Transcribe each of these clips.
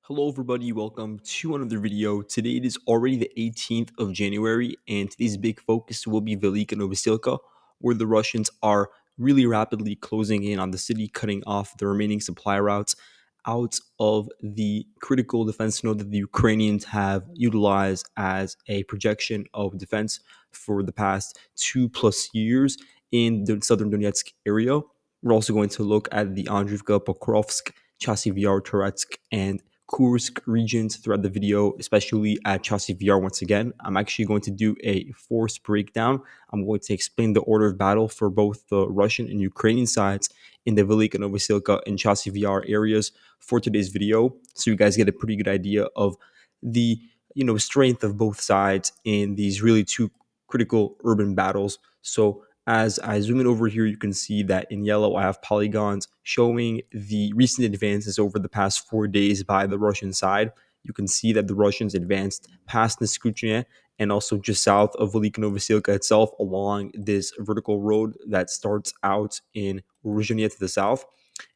Hello everybody, welcome to another video. Today it is already the 18th of January and today's big focus will be Velyka Novosilka, where the Russians are really rapidly closing in on the city, cutting off the remaining supply routes out of the critical defense node that the Ukrainians have utilized as a projection of defense for the past 2+ years in the southern Donetsk area. We're also going to look at the Andriivka, Pokrovsk, Chasiv Yar, Toretsk, and Kursk regions throughout the video, especially at Chasiv Yar once again. I'm actually going to do a force breakdown. I'm going to explain the order of battle for both the Russian and Ukrainian sides in the Velyka Novosilka and Chasiv Yar areas for today's video, so you guys get a pretty good idea of the strength of both sides in these really two critical urban battles. So as I zoom in over here, you can see that in yellow, I have polygons showing the recent advances over the past 4 days by the Russian side. You can see that the Russians advanced past Neskutchne and also just south of Velyka Novosilka itself along this vertical road that starts out in Ruzhnya to the south.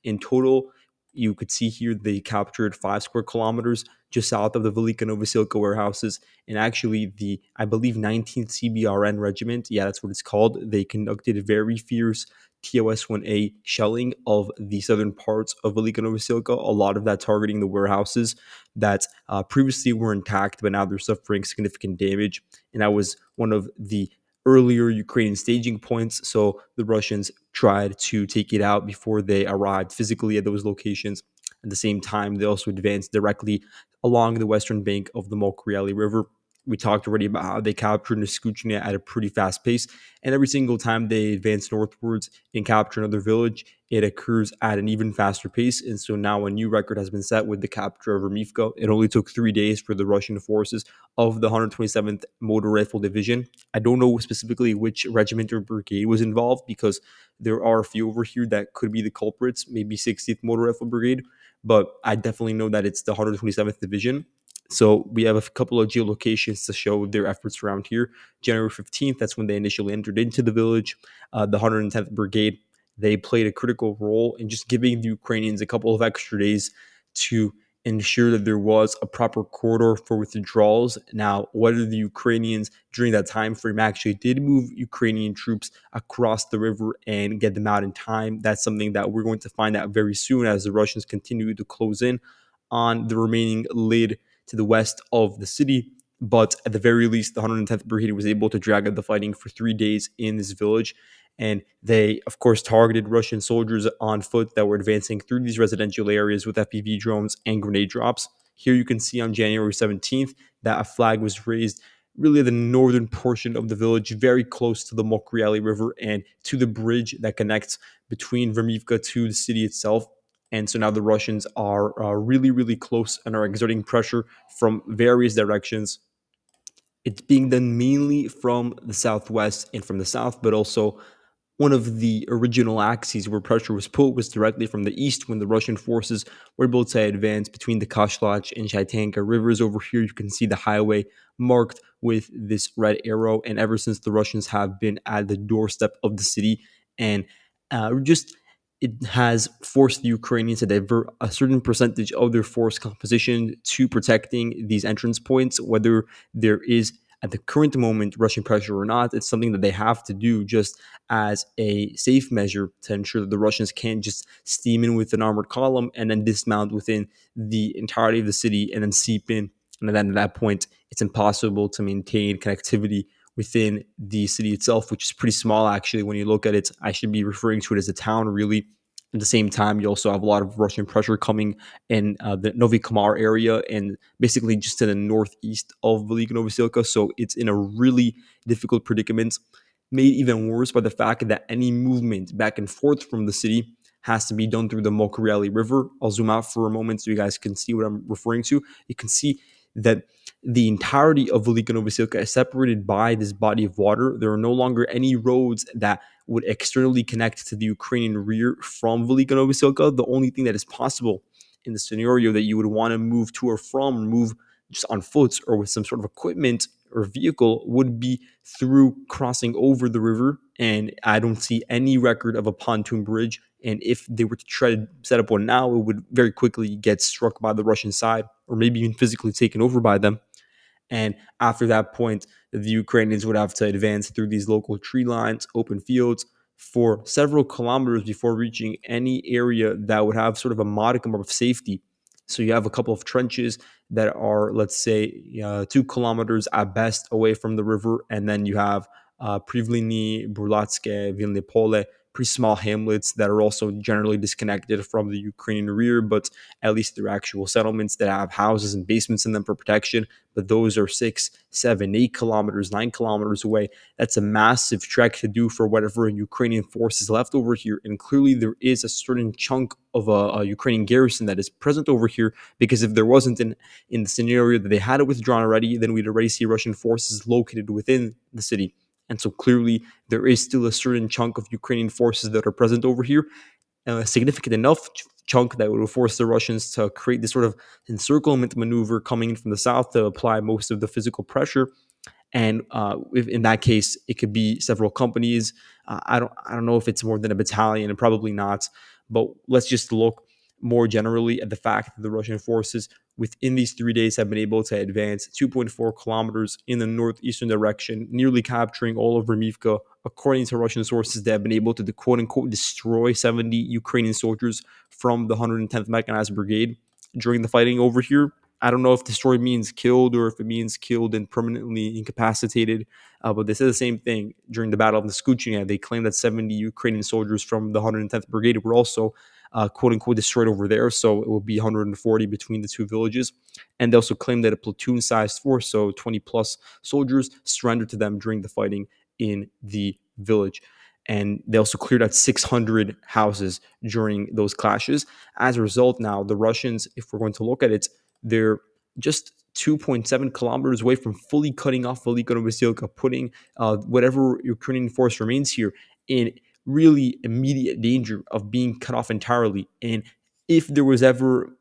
In total, you could see here they captured 5 square kilometers just south of the Velyka Novosilka warehouses. And actually, the, I believe, 19th CBRN Regiment, yeah, that's what it's called, they conducted very fierce TOS 1A shelling of the southern parts of Velyka Novosilka, a lot of that targeting the warehouses that previously were intact, but now they're suffering significant damage. And that was one of the earlier Ukrainian staging points. So the Russians tried to take it out before they arrived physically at those locations. At the same time, they also advanced directly along the western bank of the Mokriali River. We talked already about how they captured Neskuchnia at a pretty fast pace, and every single time they advance northwards and capture another village, it occurs at an even faster pace. And so now a new record has been set with the capture of Remivka. It only took 3 days for the Russian forces of the 127th Motor Rifle Division. I don't know specifically which regiment or brigade was involved because there are a few over here that could be the culprits, maybe 60th Motor Rifle Brigade, but I definitely know that it's the 127th Division. So we have a couple of geolocations to show their efforts around here. January 15th, that's when they initially entered into the village. The 110th Brigade, they played a critical role in just giving the Ukrainians a couple of extra days to ensure that there was a proper corridor for withdrawals. Now, whether the Ukrainians during that time frame actually did move Ukrainian troops across the river and get them out in time, that's something that we're going to find out very soon as the Russians continue to close in on the remaining lid to the west of the city. But at the very least, the 110th Brigade was able to drag out the fighting for 3 days in this village. And they, of course, targeted Russian soldiers on foot that were advancing through these residential areas with FPV drones and grenade drops. Here you can see on January 17th that a flag was raised really the northern portion of the village, very close to the Mokriali River and to the bridge that connects between Vermivka to the city itself. And so now the Russians are really, really close and are exerting pressure from various directions. It's being done mainly from the southwest and from the south, but also one of the original axes where pressure was put was directly from the east when the Russian forces were able to advance between the Kashlach and Shaitanka rivers. Over here, you can see the highway marked with this red arrow. And ever since the Russians have been at the doorstep of the city, and just it has forced the Ukrainians to divert a certain percentage of their force composition to protecting these entrance points, whether there is at the current moment Russian pressure or not. It's something that they have to do just as a safe measure to ensure that the Russians can't just steam in with an armored column and then dismount within the entirety of the city and then seep in. And then at that point, it's impossible to maintain connectivity within the city itself, which is pretty small actually. When you look at it, I should be referring to it as a town, really. At the same time, you also have a lot of Russian pressure coming in the Novi Kamar area and basically just to the northeast of Velyka Novosilka. So it's in a really difficult predicament, made even worse by the fact that any movement back and forth from the city has to be done through the Mokriali River. I'll zoom out for a moment so you guys can see what I'm referring to. You can see that the entirety of Velyka Novosilka is separated by this body of water. There are no longer any roads that would externally connect to the Ukrainian rear from Velyka Novosilka. The only thing that is possible in the scenario that you would want to move to or from, move just on foot or with some sort of equipment or vehicle would be through crossing over the river. And I don't see any record of a pontoon bridge. And if they were to try to set up one now, it would very quickly get struck by the Russian side or maybe even physically taken over by them. And after that point, the Ukrainians would have to advance through these local tree lines, open fields for several kilometers before reaching any area that would have sort of a modicum of safety. So you have a couple of trenches that are, let's say, 2 kilometers at best away from the river, and then you have Privlini, Burlatske, Vilne Pole, pretty small hamlets that are also generally disconnected from the Ukrainian rear, but at least they're actual settlements that have houses and basements in them for protection. But those are 6, 7, 8 kilometers, 9 kilometers away. That's a massive trek to do for whatever Ukrainian force is left over here. And clearly, there is a certain chunk of a Ukrainian garrison that is present over here, because if there wasn't in the scenario that they had it withdrawn already, then we'd already see Russian forces located within the city. And so clearly, there is still a certain chunk of Ukrainian forces that are present over here, a significant enough chunk that would force the Russians to create this sort of encirclement maneuver coming in from the south to apply most of the physical pressure. And if in that case, it could be several companies. I don't know if it's more than a battalion, and probably not. But let's just look more generally at the fact that the Russian forces within these 3 days have been able to advance 2.4 kilometers in the northeastern direction, nearly capturing all of Remivka. According to Russian sources, they have been able to quote unquote destroy 70 Ukrainian soldiers from the 110th Mechanized Brigade during the fighting over here. I don't know if destroy means killed or if it means killed and permanently incapacitated, but they said the same thing during the Battle of the Skuchina. They claimed that 70 Ukrainian soldiers from the 110th Brigade were also quote unquote destroyed over there. So it will be 140 between the two villages. And they also claimed that a platoon sized force, so 20 plus soldiers, surrendered to them during the fighting in the village. And they also cleared out 600 houses during those clashes. As a result, now the Russians, if we're going to look at it, they're just 2.7 kilometers away from fully cutting off Velyka Novosilka, putting whatever Ukrainian force remains here in really immediate danger of being cut off entirely. And if there was ever,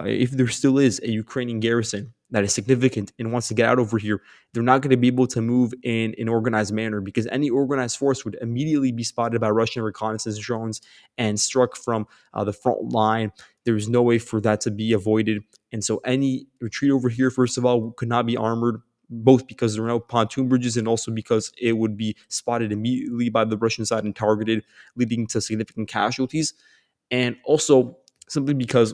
if there still is a Ukrainian garrison that is significant and wants to get out over here, they're not going to be able to move in an organized manner, because any organized force would immediately be spotted by Russian reconnaissance drones and struck from the front line. There's no way for that to be avoided. And so any retreat over here, first of all, could not be armored, both because there are no pontoon bridges and also because it would be spotted immediately by the Russian side and targeted, leading to significant casualties. And also simply because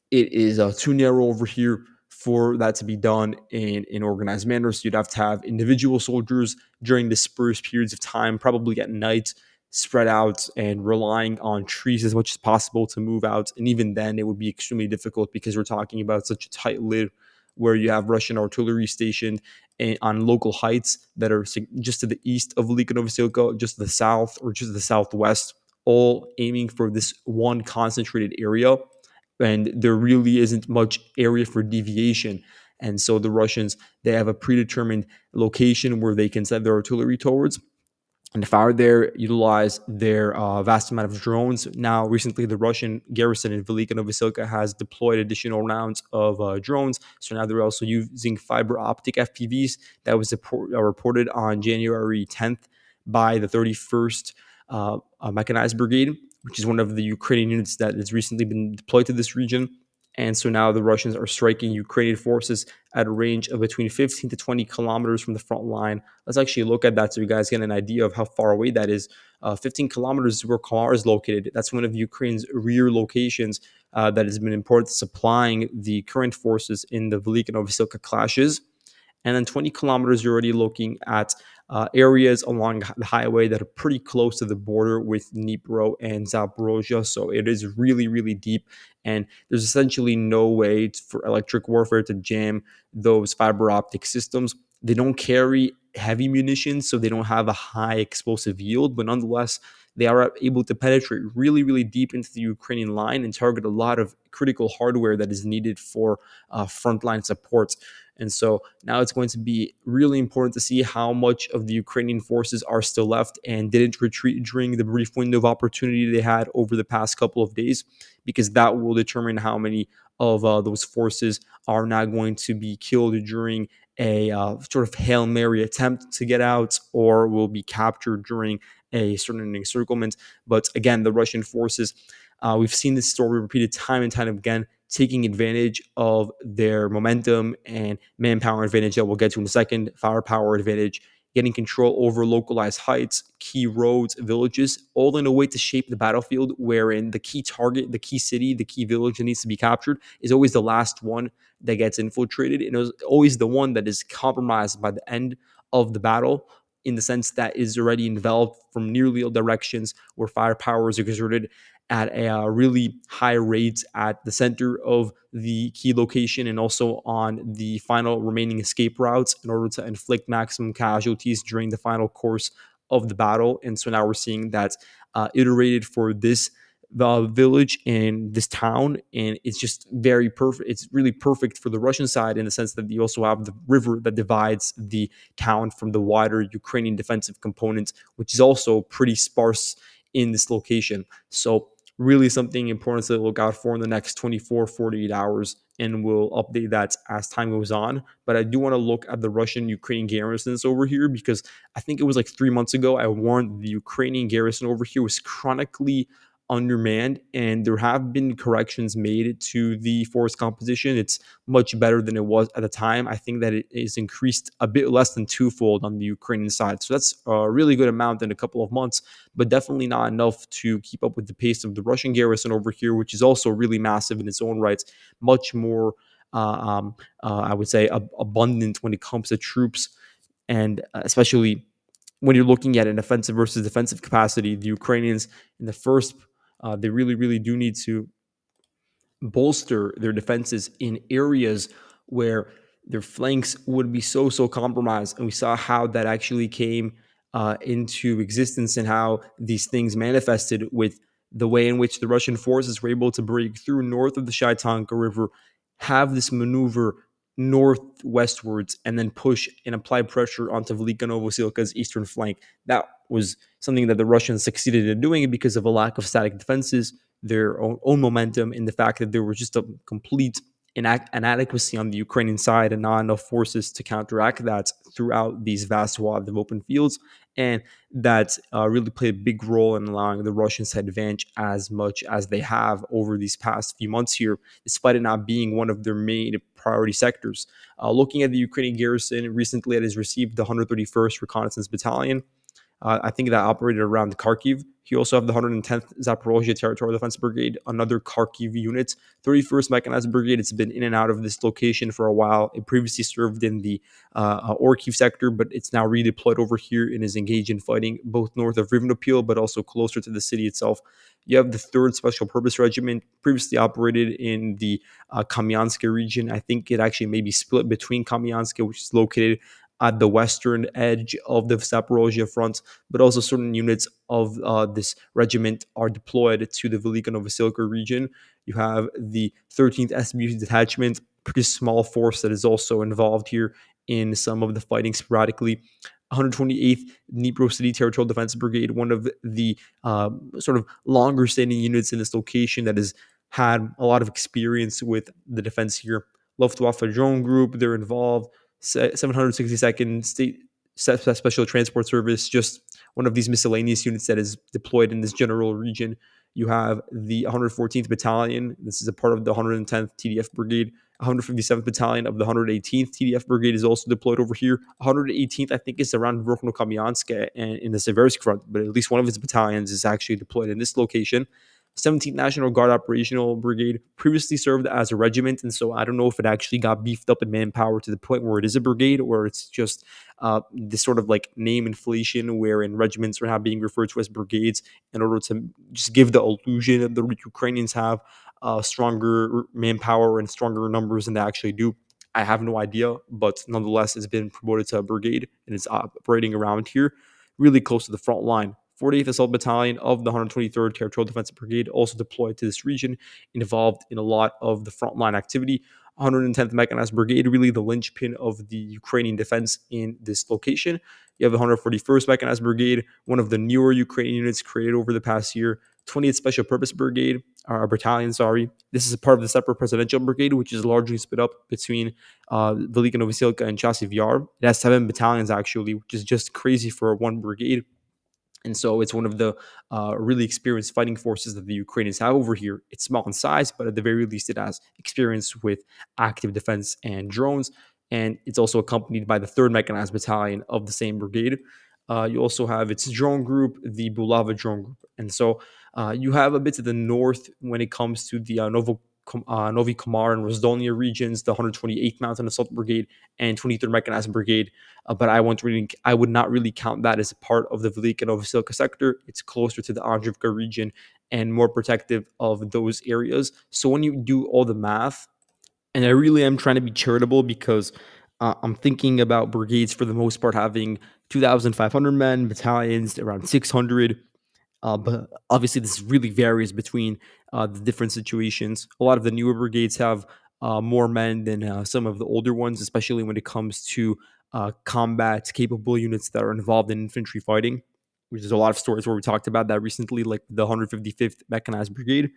it is too narrow over here for that to be done in an organized manner. So you'd have to have individual soldiers during dispersed periods of time, probably at night, spread out and relying on trees as much as possible to move out. And even then, it would be extremely difficult because we're talking about such a tight lid where you have Russian artillery stationed on local heights that are just to the east of Velyka Novosilka, just to the south or just to the southwest, all aiming for this one concentrated area. And there really isn't much area for deviation. And so the Russians, they have a predetermined location where they can set their artillery towards. And if I were there, utilize their vast amount of drones. Now, recently, the Russian garrison in Velyka Novosilka has deployed additional rounds of drones. So now they're also using fiber optic FPVs. That was reported on January 10th by the 31st Mechanized Brigade, which is one of the Ukrainian units that has recently been deployed to this region. And so now the Russians are striking Ukrainian forces at a range of between 15 to 20 kilometers from the front line. Let's actually look at that so you guys get an idea of how far away that is. 15 kilometers is where Kamar is located. That's one of Ukraine's rear locations that has been important to supplying the current forces in the Velyka Novosilka clashes. And then 20 kilometers, you're already looking at areas along the highway that are pretty close to the border with Dnipro and Zaporozhye. So it is really, really deep. And there's essentially no way for electric warfare to jam those fiber optic systems. They don't carry heavy munitions, so they don't have a high explosive yield, but nonetheless, they are able to penetrate really, really deep into the Ukrainian line and target a lot of critical hardware that is needed for frontline support. And so now it's going to be really important to see how much of the Ukrainian forces are still left and didn't retreat during the brief window of opportunity they had over the past couple of days, because that will determine how many of those forces are now going to be killed during a sort of Hail Mary attempt to get out or will be captured during a certain encirclement. But again, the Russian forces, we've seen this story repeated time and time again, taking advantage of their momentum and manpower advantage that we'll get to in a second, firepower advantage, getting control over localized heights, key roads, villages, all in a way to shape the battlefield wherein the key target, the key city, the key village that needs to be captured is always the last one that gets infiltrated. And it was always the one that is compromised by the end of the battle, in the sense that is already enveloped from nearly all directions, where firepower is exerted at a really high rate at the center of the key location and also on the final remaining escape routes in order to inflict maximum casualties during the final course of the battle. And so now we're seeing that iterated for this village and this town, and it's just very perfect. It's really perfect for the Russian side in the sense that you also have the river that divides the town from the wider Ukrainian defensive component, which is also pretty sparse in this location. So really something important to look out for in the next 24, 48 hours, and we'll update that as time goes on. But I do want to look at the Russian Ukrainian garrisons over here, because I think it was like 3 months ago I warned the Ukrainian garrison over here was chronically undermanned, and there have been corrections made to the force composition. It's much better than it was at the time. I think that it is increased a bit less than twofold on the Ukrainian side. So that's a really good amount in a couple of months, but definitely not enough to keep up with the pace of the Russian garrison over here, which is also really massive in its own rights, much more, I would say, abundant when it comes to troops, and especially when you're looking at an offensive versus defensive capacity. The Ukrainians in the first, they really, really do need to bolster their defenses in areas where their flanks would be so compromised, and we saw how that actually came into existence and how these things manifested with the way in which the Russian forces were able to break through north of the Shaitanka River, have this maneuver northwestwards, and then push and apply pressure onto Velyka Novosilka's eastern flank. That was something that the Russians succeeded in doing because of a lack of static defenses, their own momentum, and the fact that there was just a complete inadequacy on the Ukrainian side and not enough forces to counteract that throughout these vast swaths of open fields. And that really played a big role in allowing the Russians to advance as much as they have over these past few months here, despite it not being one of their main priority sectors. Looking at the Ukrainian garrison, recently it has received the 131st Reconnaissance Battalion. I think that operated around Kharkiv. You also have the 110th Zaporozhye Territorial Defense Brigade, another Kharkiv unit. 31st Mechanized Brigade, it's been in and out of this location for a while. It previously served in the Orkiv sector, but it's now redeployed over here and is engaged in fighting both north of Rivnopil, but also closer to the city itself. You have the 3rd Special Purpose Regiment, previously operated in the Kamyansk region. I think it actually may be split between Kamyansk, which is located at the western edge of the Zaporozhye front, but also certain units of this regiment are deployed to the Velyka Novosilka region. You have the 13th SBU detachment, pretty small force that is also involved here in some of the fighting sporadically. 128th Dnipro City Territorial Defense Brigade, one of the sort of longer standing units in this location that has had a lot of experience with the defense here. Luftwaffe drone group, they're involved. 762nd State Special Transport Service, just one of these miscellaneous units that is deployed in this general region. You have the 114th Battalion. This is a part of the 110th TDF Brigade. 157th Battalion of the 118th TDF Brigade is also deployed over here. 118th, I think, is around Verkhnokamiansk and in the Seversk front, but at least one of its battalions is actually deployed in this location. 17th National Guard Operational Brigade previously served as a regiment, and so I don't know if it actually got beefed up in manpower to the point where it is a brigade, or it's just this sort of like name inflation wherein regiments are now being referred to as brigades in order to just give the illusion that the Ukrainians have stronger manpower and stronger numbers than they actually do. I have no idea, but nonetheless, it's been promoted to a brigade and it's operating around here, really close to the front line. 48th Assault Battalion of the 123rd Territorial Defense Brigade also deployed to this region, involved in a lot of the frontline activity. 110th Mechanized Brigade, really the linchpin of the Ukrainian defense in this location. You have the 141st Mechanized Brigade, one of the newer Ukrainian units created over the past year. 20th Special Purpose Brigade, Battalion, sorry. This is a part of the separate Presidential Brigade, which is largely split up between Velyka Novosilka and Chasiv Yar. It has 7 battalions, actually, which is just crazy for one brigade. And so it's one of the really experienced fighting forces that the Ukrainians have over here. It's small in size, but at the very least, it has experience with active defense and drones. And it's also accompanied by the 3rd Mechanized Battalion of the same brigade. You also have its drone group, the Bulava drone group. And so you have a bit to the north when it comes to the Novi Komar and Rozdolnia regions, the 128th Mountain Assault Brigade and 23rd Mechanized Brigade, but I would not really count that as a part of the Velyka Novosilka sector. It's closer to the Andriivka region and more protective of those areas. So when you do all the math, and I really am trying to be charitable because I'm thinking about brigades for the most part having 2,500 men, battalions around 600. But obviously, this really varies between the different situations. A lot of the newer brigades have more men than some of the older ones, especially when it comes to combat capable units that are involved in infantry fighting. Which is a lot of stories where we talked about that recently, like the 155th Mechanized Brigade.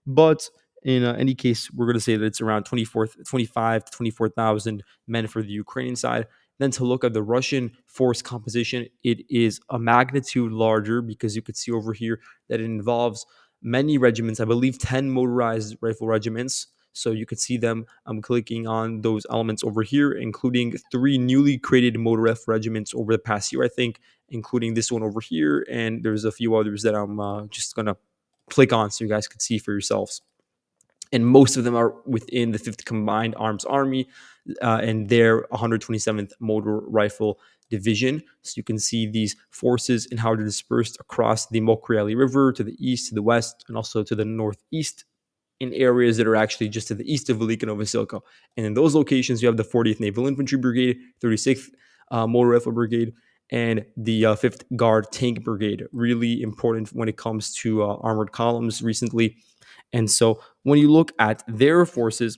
But in any case, we're going to say that it's around 25 to 24,000 men for the Ukrainian side. Then to look at the Russian force composition, it is a magnitude larger because you could see over here that it involves many regiments, I believe 10 motorized rifle regiments. So you could see them. I'm clicking on those elements over here, including 3 newly created motor rifle regiments over the past year, I think, including this one over here. And there's a few others that I'm just going to click on so you guys can see for yourselves. And most of them are within the 5th Combined Arms Army and their 127th Motor Rifle Division. So you can see these forces and how they're dispersed across the Mokriali River to the east, to the west, and also to the northeast in areas that are actually just to the east of Velyka Novosilka. And in those locations, you have the 40th Naval Infantry Brigade, 36th Motor Rifle Brigade, and the 5th Guard Tank Brigade. Really important when it comes to armored columns recently. And so when you look at their forces,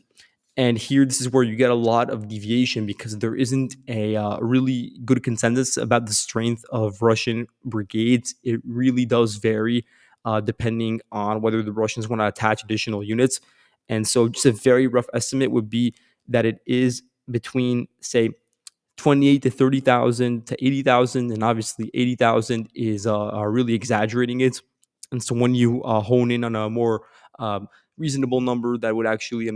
and here this is where you get a lot of deviation because there isn't a really good consensus about the strength of Russian brigades. It really does vary depending on whether the Russians want to attach additional units. And so just a very rough estimate would be that it is between, say, 28 to 30,000 to 80,000, and obviously 80,000 is really exaggerating it. And so when you hone in on a more reasonable number that would actually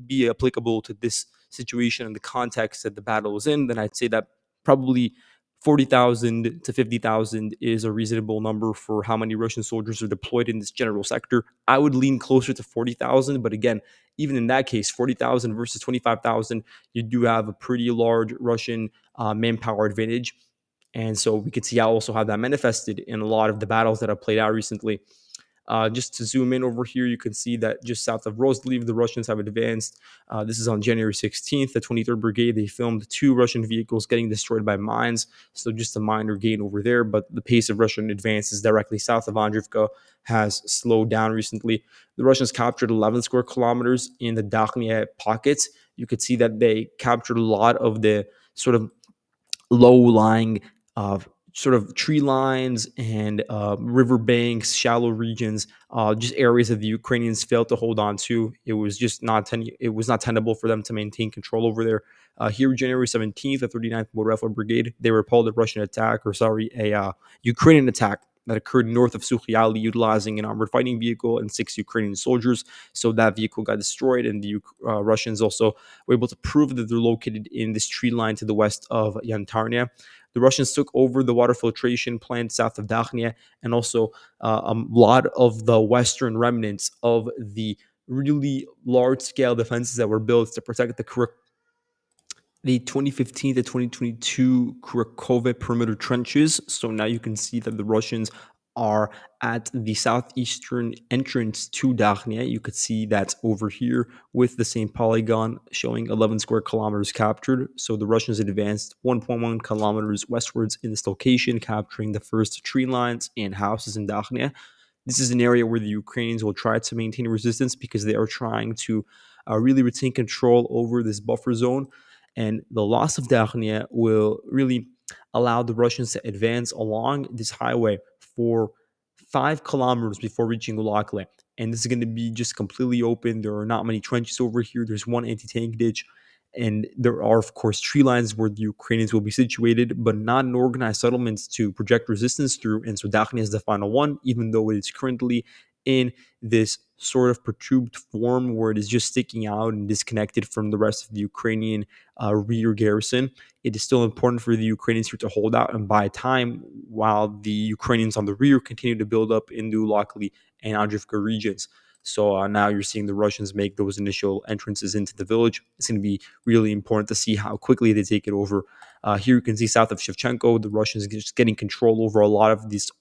be applicable to this situation and the context that the battle is in, then I'd say that probably 40,000 to 50,000 is a reasonable number for how many Russian soldiers are deployed in this general sector. I would lean closer to 40,000, but again, even in that case, 40,000 versus 25,000, you do have a pretty large Russian manpower advantage. And so we could see also how that manifested in a lot of the battles that have played out recently. Just to zoom in over here, you can see that just south of Roslev, the Russians have advanced. This is on January 16th, the 23rd Brigade. They filmed 2 Russian vehicles getting destroyed by mines. So just a minor gain over there. But the pace of Russian advances directly south of Andriivka has slowed down recently. The Russians captured 11 square kilometers in the Dakhnia pockets. You could see that they captured a lot of the sort of low-lying sort of tree lines and river banks, shallow regions, just areas that the Ukrainians failed to hold on to. It was just it was not tenable for them to maintain control over there. Here, January 17th, the 39th Motor Rifle Brigade, they repelled a Russian attack, or sorry, a Ukrainian attack that occurred north of Sukhyali, utilizing an armored fighting vehicle and 6 Ukrainian soldiers. So that vehicle got destroyed, and the Russians also were able to prove that they're located in this tree line to the west of Yantarnia. The Russians took over the water filtration plant south of Dakhnia, and also a lot of the western remnants of the really large-scale defenses that were built to protect the 2015 to 2022 Kurakove perimeter trenches. So now you can see that the Russians are at the southeastern entrance to Dakhnia. You could see that over here with the same polygon showing 11 square kilometers captured. So the Russians advanced 1.1 kilometers westwards in this location, capturing the first tree lines and houses in Dakhnia. This is an area where the Ukrainians will try to maintain resistance because they are trying to really retain control over this buffer zone. And the loss of Darnia will really allow the Russians to advance along this highway for 5 kilometers before reaching Ulakle. And this is going to be just completely open. There are not many trenches over here. There's one anti-tank ditch, and there are, of course, tree lines where the Ukrainians will be situated, but not an organized settlements to project resistance through. And so Dakhni is the final one, even though it is currently in this sort of perturbed form where it is just sticking out and disconnected from the rest of the Ukrainian rear garrison. It is still important for the Ukrainians here to hold out and buy time while the Ukrainians on the rear continue to build up into Lokli and Andriivka regions. So now you're seeing the Russians make those initial entrances into the village. It's going to be really important to see how quickly they take it over. Here you can see south of Shevchenko, the Russians just getting control over a lot of these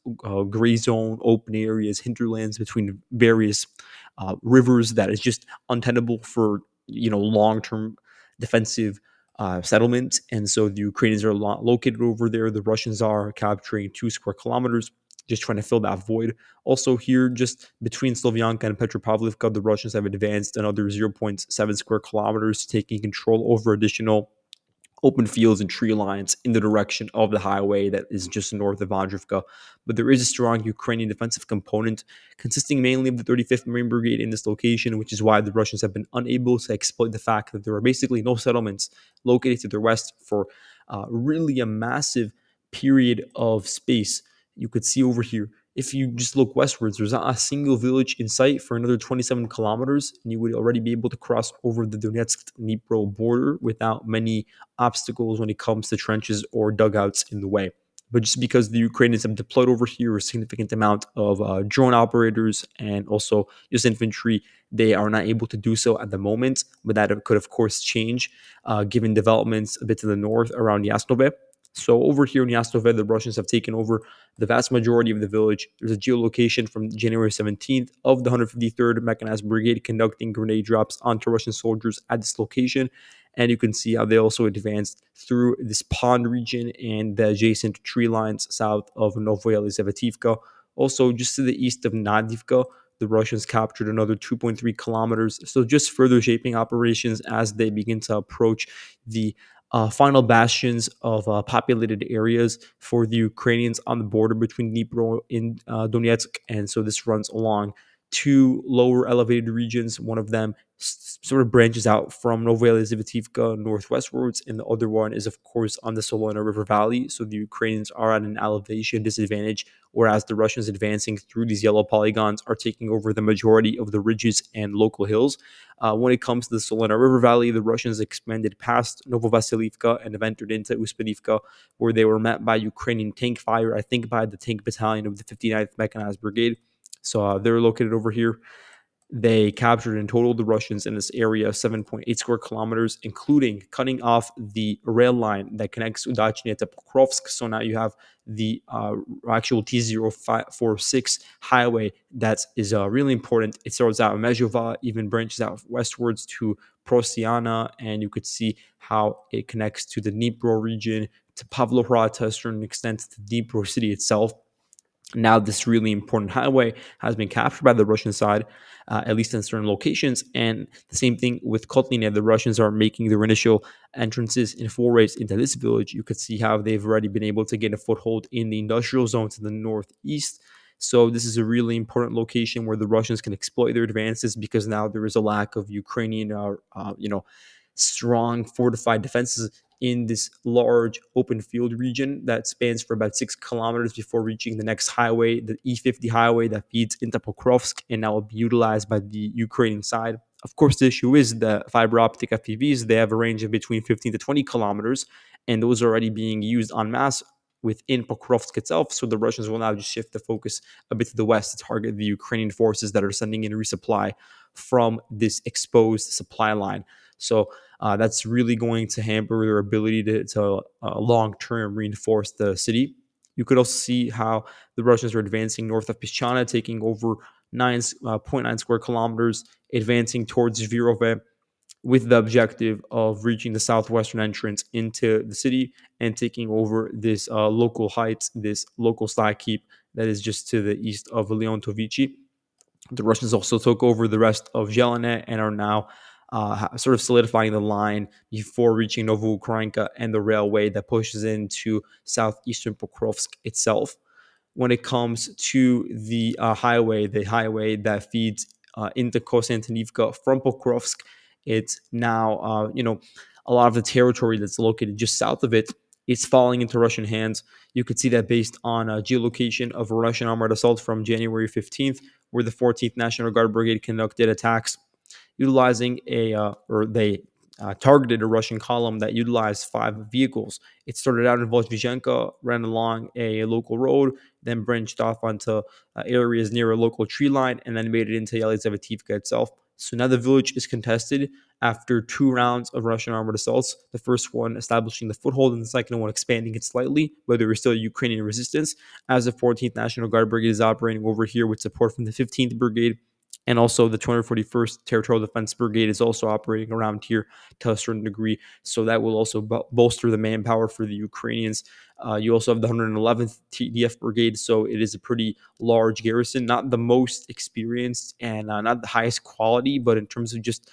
gray zone, open areas, hinterlands between various rivers that is just untenable for long-term defensive settlement. And so the Ukrainians are located over there. The Russians are capturing 2 square kilometers, just trying to fill that void. Also here, just between Slovyanka and Petropavlivka, the Russians have advanced another zero point 0.7 square kilometers, taking control over additional open fields and tree lines in the direction of the highway that is just north of Andriivka. But there is a strong Ukrainian defensive component consisting mainly of the 35th Marine Brigade in this location, which is why the Russians have been unable to exploit the fact that there are basically no settlements located to their west for really a massive period of space. You could see over here, if you just look westwards, there's not a single village in sight for another 27 kilometers, and you would already be able to cross over the Donetsk-Dnipro border without many obstacles when it comes to trenches or dugouts in the way. But just because the Ukrainians have deployed over here a significant amount of drone operators and also just infantry, they are not able to do so at the moment. But that could, of course, change given developments a bit to the north around Yasnove. So over here in Yasnove, the Russians have taken over the vast majority of the village. There's a geolocation from January 17th of the 153rd Mechanized Brigade conducting grenade drops onto Russian soldiers at this location. And you can see how they also advanced through this pond region and the adjacent tree lines south of Novoye Elizavetivka. Also, just to the east of Nadivka, the Russians captured another 2.3 kilometers. So just further shaping operations as they begin to approach the final bastions of populated areas for the Ukrainians on the border between Dnipro and Donetsk. And so this runs along two lower elevated regions. One of them sort of branches out from Novaya Elizavetivka northwestwards, and the other one is, of course, on the Solona River Valley. So the Ukrainians are at an elevation disadvantage, whereas the Russians advancing through these yellow polygons are taking over the majority of the ridges and local hills. When it comes to the Solona River Valley, the Russians expanded past Novovasilivka and have entered into Uspenivka, where they were met by Ukrainian tank fire, I think by the tank battalion of the 59th Mechanized Brigade. So they're located over here. They captured in total the Russians in this area 7.8 square kilometers, including cutting off the rail line that connects Udachne to Pokrovsk. So now you have the actual T046 highway that is really important. It starts out in Mezhova, even branches out westwards to Prosiana, and you could see how it connects to the Dnipro region, to Pavlohrad to a certain extent, to Dnipro city itself. Now, this really important highway has been captured by the Russian side, at least in certain locations. And the same thing with Kotline. The Russians are making their initial entrances in forays into this village. You could see how they've already been able to get a foothold in the industrial zone to the northeast. So this is a really important location where the Russians can exploit their advances because now there is a lack of Ukrainian, strong fortified defenses in this large open field region that spans for about 6 kilometers before reaching the next highway, the E50 highway that feeds into Pokrovsk and now will be utilized by the Ukrainian side. Of course, the issue is the fiber optic FPVs. They have a range of between 15 to 20 kilometers, and those are already being used en masse within Pokrovsk itself. So the Russians will now just shift the focus a bit to the west to target the Ukrainian forces that are sending in resupply from this exposed supply line. So that's really going to hamper their ability to long-term reinforce the city. You could also see how the Russians are advancing north of Pischana, taking over 9.9 square kilometers, advancing towards Zvirove with the objective of reaching the southwestern entrance into the city and taking over this local heights, this local sky keep that is just to the east of Leontovici. The Russians also took over the rest of Jelene and are now sort of solidifying the line before reaching Novoukrayinka and the railway that pushes into southeastern Pokrovsk itself. When it comes to the highway that feeds into Andriivka from Pokrovsk, it's now, a lot of the territory that's located just south of it is falling into Russian hands. You could see that based on a geolocation of a Russian armored assault from January 15th, where the 14th National Guard Brigade conducted attacks utilizing or they targeted a Russian column that utilized 5 vehicles. It started out in Vozhizhenka, ran along a local road, then branched off onto areas near a local tree line, and then made it into Yelizavetivka itself. So now the village is contested after 2 rounds of Russian armored assaults. The first one establishing the foothold, and the second one expanding it slightly, but there is still Ukrainian resistance, as the 14th National Guard Brigade is operating over here with support from the 15th Brigade, and also the 241st Territorial Defense Brigade is also operating around here to a certain degree. So that will also bolster the manpower for the Ukrainians. You also have the 111th TDF Brigade, so it is a pretty large garrison, not the most experienced and not the highest quality, but in terms of just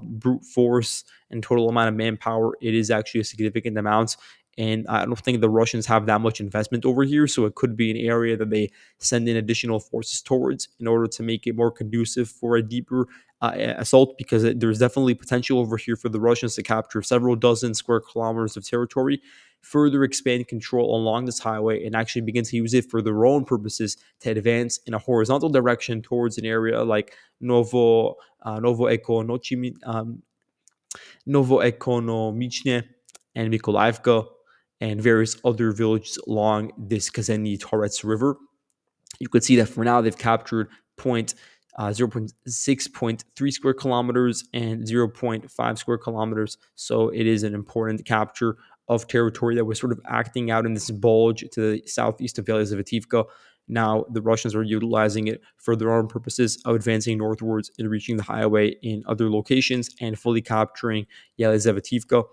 brute force and total amount of manpower, it is actually a significant amount. And I don't think the Russians have that much investment over here, so it could be an area that they send in additional forces towards in order to make it more conducive for a deeper assault, because there's definitely potential over here for the Russians to capture several dozen square kilometers of territory, further expand control along this highway, and actually begin to use it for their own purposes to advance in a horizontal direction towards an area like Novoekonomichne and Mykolaiivka and various other villages along this Kazeni Toretsk River. You could see that for now they've captured 0.6.3 square kilometers and zero point 0.5 square kilometers. So it is an important capture of territory that was sort of acting out in this bulge to the southeast of Yelizavetivka. Now the Russians are utilizing it for their own purposes of advancing northwards and reaching the highway in other locations and fully capturing Yelizavetivka.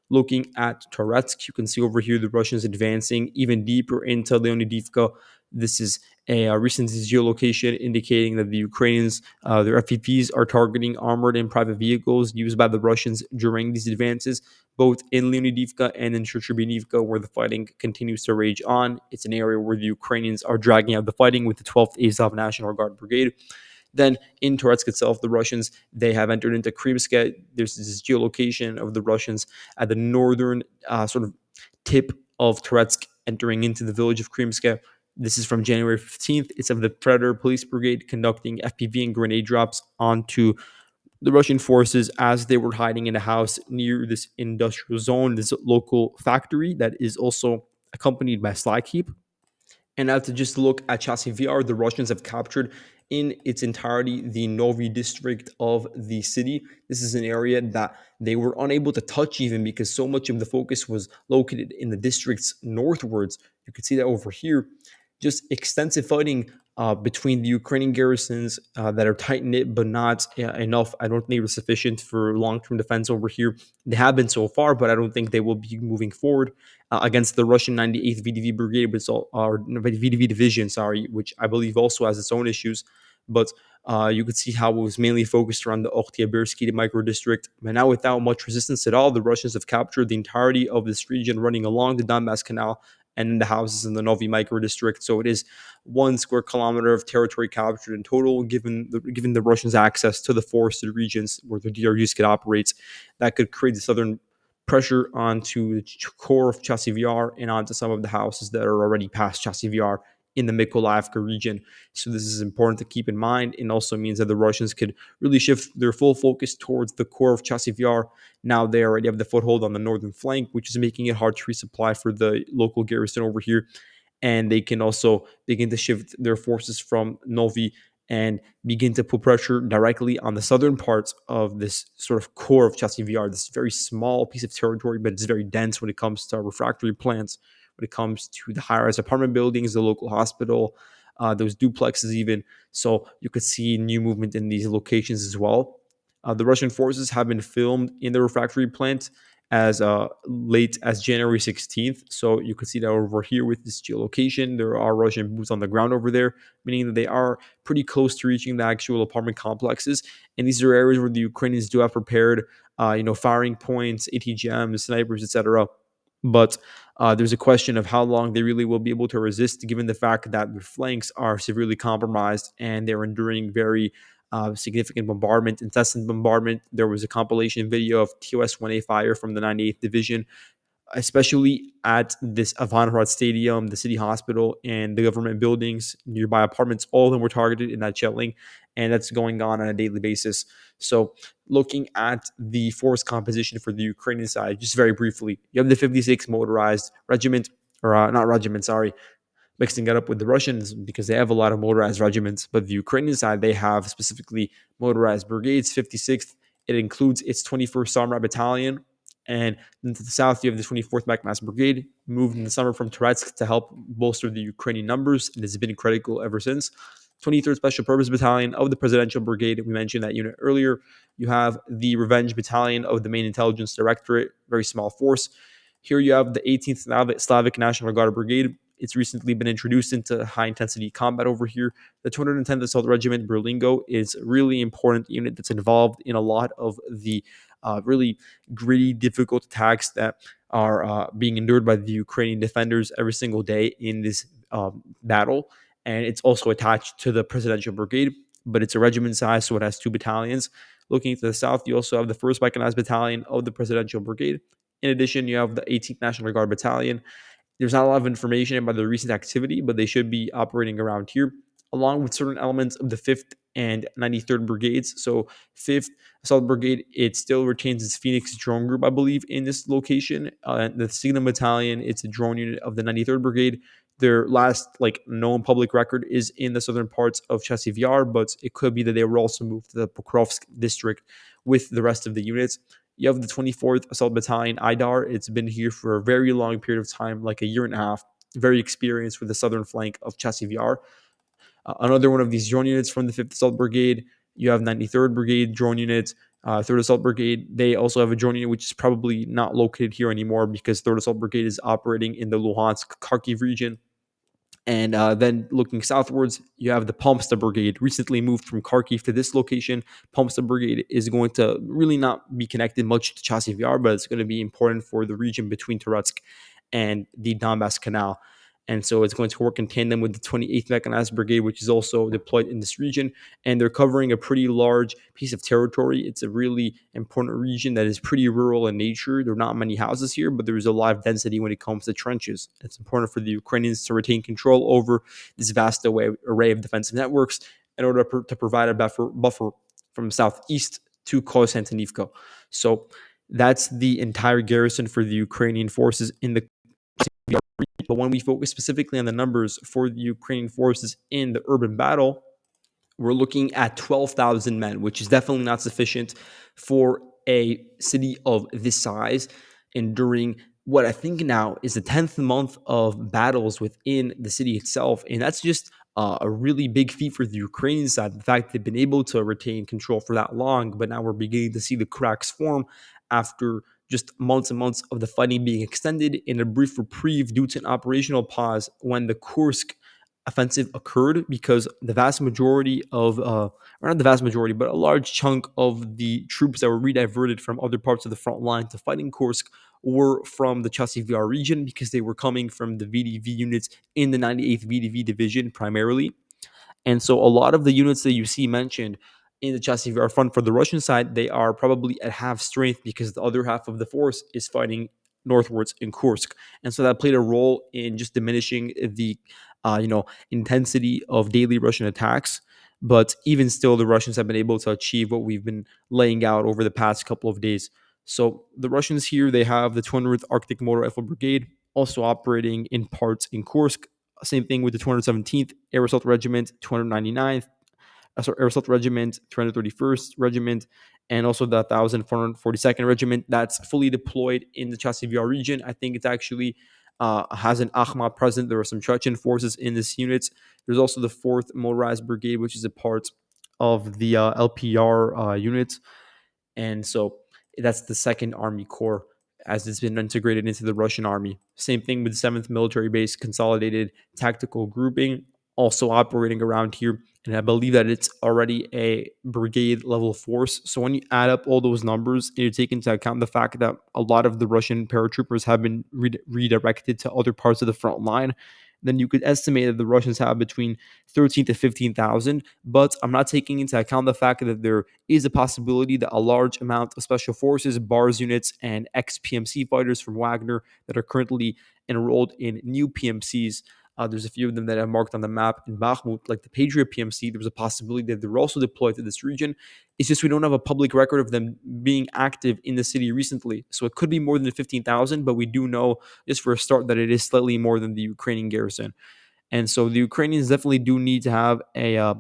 Looking at Toretsk, you can see over here the Russians advancing even deeper into Leonidivka. This is a recent geolocation indicating that the Ukrainians, their FPVs, are targeting armored and private vehicles used by the Russians during these advances, both in Leonidivka and in Shcherbinivka, where the fighting continues to rage on. It's an area where the Ukrainians are dragging out the fighting with the 12th Azov National Guard Brigade. Then in Toretsk itself, the Russians, they have entered into Krimska. There's this geolocation of the Russians at the northern sort of tip of Toretsk, entering into the village of Krimska. This is from January 15th. It's of the Predator Police Brigade conducting FPV and grenade drops onto the Russian forces as they were hiding in a house near this industrial zone, this local factory that is also accompanied by slag heap. And now to just look at Chasiv Yar, the Russians have captured in its entirety the Novi district of the city. This is an area that they were unable to touch even because so much of the focus was located in the districts northwards. You can see that over here. Just extensive fighting between the Ukrainian garrisons that are tight knit, but not enough. I don't think it was sufficient for long term defense over here. They have been so far, but I don't think they will be moving forward against the Russian 98th VDV Brigade, or VDV Division, sorry, which I believe also has its own issues. But you could see how it was mainly focused around the Oktyabrski micro district. But now, without much resistance at all, the Russians have captured the entirety of this region running along the Donbass Canal and in the houses in the Novi micro district. So it is 1 square kilometer of territory captured in total, given the Russians access to the forested regions where the DRUs could operate. That could create the southern pressure onto the core of Chasiv Yar and onto some of the houses that are already past Chasiv Yar in the Mykolaiivka region. So this is important to keep in mind, and also means that the Russians could really shift their full focus towards the core of Chasiv Yar. Now they already have the foothold on the northern flank, which is making it hard to resupply for the local garrison over here. And they can also begin to shift their forces from Novi and begin to put pressure directly on the southern parts of this sort of core of Chasiv Yar, this very small piece of territory, but it's very dense when it comes to refractory plants, when it comes to the high-rise apartment buildings, the local hospital, those duplexes even. So you could see new movement in these locations as well. The Russian forces have been filmed in the refractory plant, as late as January 16th. So you can see that over here with this geolocation, there are Russian boots on the ground over there, meaning that they are pretty close to reaching the actual apartment complexes. And these are areas where the Ukrainians do have prepared, firing points, ATGMs, snipers, etc. But there's a question of how long they really will be able to resist, given the fact that their flanks are severely compromised and they're enduring very significant bombardment, incessant bombardment. There was a compilation video of TOS 1A fire from the 98th Division, especially at this Ivanhrad Stadium, the city hospital, and the government buildings, nearby apartments. All of them were targeted in that shelling, and that's going on a daily basis. So, looking at the force composition for the Ukrainian side, just very briefly, you have the 56th Motorized Regiment, or not regiment, sorry, mixing it up with the Russians because they have a lot of motorized regiments. But the Ukrainian side, they have specifically motorized brigades, 56th. It includes its 21st Samrat Battalion. And into the south, you have the 24th Mechanized Brigade, moved in the summer from Toretsk to help bolster the Ukrainian numbers, and has been critical ever since. 23rd Special Purpose Battalion of the Presidential Brigade, we mentioned that unit earlier. You have the Revenge Battalion of the Main Intelligence Directorate, very small force. Here you have the 18th Slavic National Guard Brigade. It's recently been introduced into high intensity combat over here. The 210th Assault Regiment Berlingo is a really important unit that's involved in a lot of the really gritty, difficult attacks that are being endured by the Ukrainian defenders every single day in this battle. And it's also attached to the Presidential Brigade, but it's a regiment size, so it has two battalions. Looking to the south, you also have the 1st Mechanized Battalion of the Presidential Brigade. In addition, you have the 18th National Guard Battalion. There's not a lot of information about the recent activity, but they should be operating around here, along with certain elements of the 5th and 93rd Brigades. So, 5th Assault Brigade, it still retains its Phoenix drone group, I believe, in this location. The Signum Battalion, it's a drone unit of the 93rd Brigade. Their last known public record is in the southern parts of Chasiv Yar, but it could be that they were also moved to the Pokrovsk district with the rest of the units. You have the 24th Assault Battalion, IDAR. It's been here for a very long period of time, like a year and a half. Very experienced with the southern flank of Chasiv Yar. Another one of these drone units from the 5th Assault Brigade. You have 93rd Brigade drone units, 3rd Assault Brigade. They also have a drone unit which is probably not located here anymore because 3rd Assault Brigade is operating in the Luhansk, Kharkiv region. And then looking southwards, you have the Pomsta Brigade, recently moved from Kharkiv to this location. Pomsta Brigade is going to really not be connected much to Chasiv Yar, but it's going to be important for the region between Toretsk and the Donbass Canal. And so it's going to work in tandem with the 28th Mechanized Brigade, which is also deployed in this region. And they're covering a pretty large piece of territory. It's a really important region that is pretty rural in nature. There are not many houses here, but there is a lot of density when it comes to trenches. It's important for the Ukrainians to retain control over this vast array of defensive networks in order to provide a buffer from southeast to Andriivka. So that's the entire garrison for the Ukrainian forces in the. But when we focus specifically on the numbers for the Ukrainian forces in the urban battle, we're looking at 12,000 men, which is definitely not sufficient for a city of this size enduring what I think now is the 10th month of battles within the city itself. And that's just a really big feat for the Ukrainian side. The fact they've been able to retain control for that long, but now we're beginning to see the cracks form after just months and months of the fighting being extended in a brief reprieve due to an operational pause when the Kursk offensive occurred, because the vast majority of, or not the vast majority, but a large chunk of the troops that were rediverted from other parts of the front line to fight in Kursk were from the Chasiv Yar region because they were coming from the VDV units in the 98th VDV division primarily. And so a lot of the units that you see mentioned in the Chasiv Yar front for the Russian side, they are probably at half strength because the other half of the force is fighting northwards in Kursk. And so that played a role in just diminishing the intensity of daily Russian attacks. But even still, the Russians have been able to achieve what we've been laying out over the past couple of days. So the Russians here, they have the 200th Arctic Motor Rifle Brigade also operating in parts in Kursk. Same thing with the 217th Air Assault Regiment, 299th Air Assault Regiment, 331st Regiment, and also the 1442nd Regiment that's fully deployed in the Chasiv Yar region. I think it's actually has an Akhmat present. There are some Chechen forces in this unit. There's also the 4th Motorized Brigade, which is a part of the LPR unit. And so that's the 2nd Army Corps. as it's been integrated into the Russian army. Same thing with the 7th Military Base Consolidated Tactical Grouping, also operating around here. And I believe that it's already a brigade level force. So when you add up all those numbers and you take into account the fact that a lot of the Russian paratroopers have been redirected to other parts of the front line, then you could estimate that the Russians have between 13 to 15,000. But I'm not taking into account the fact that there is a possibility that a large amount of special forces, BARS units, and ex-PMC fighters from Wagner that are currently enrolled in new PMCs. There's a few of them that I've marked on the map in Bakhmut, like the Patriot PMC. There's a possibility that they're also deployed to this region. It's just we don't have a public record of them being active in the city recently. So it could be more than 15,000, but we do know just for a start that it is slightly more than the Ukrainian garrison. And so the Ukrainians definitely do need to have a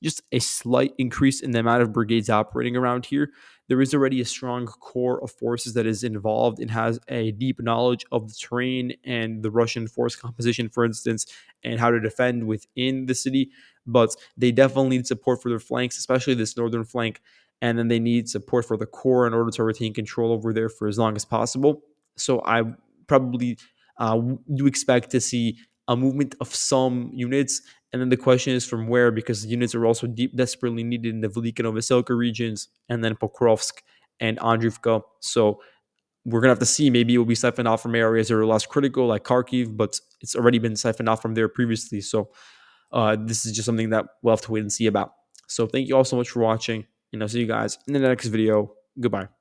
just a slight increase in the amount of brigades operating around here. There is already a strong core of forces that is involved and has a deep knowledge of the terrain and the Russian force composition, for instance, and how to defend within the city. But they definitely need support for their flanks, especially this northern flank. And then they need support for the core in order to retain control over there for as long as possible. So I probably do expect to see a movement of some units. And then the question is from where, because the units are also desperately needed in the Velyka Novosilka regions, and then Pokrovsk and Andriivka. So we're going to have to see. Maybe it will be siphoned off from areas that are less critical, like Kharkiv, but it's already been siphoned off from there previously. So this is just something that we'll have to wait and see about. So thank you all so much for watching, and I'll see you guys in the next video. Goodbye.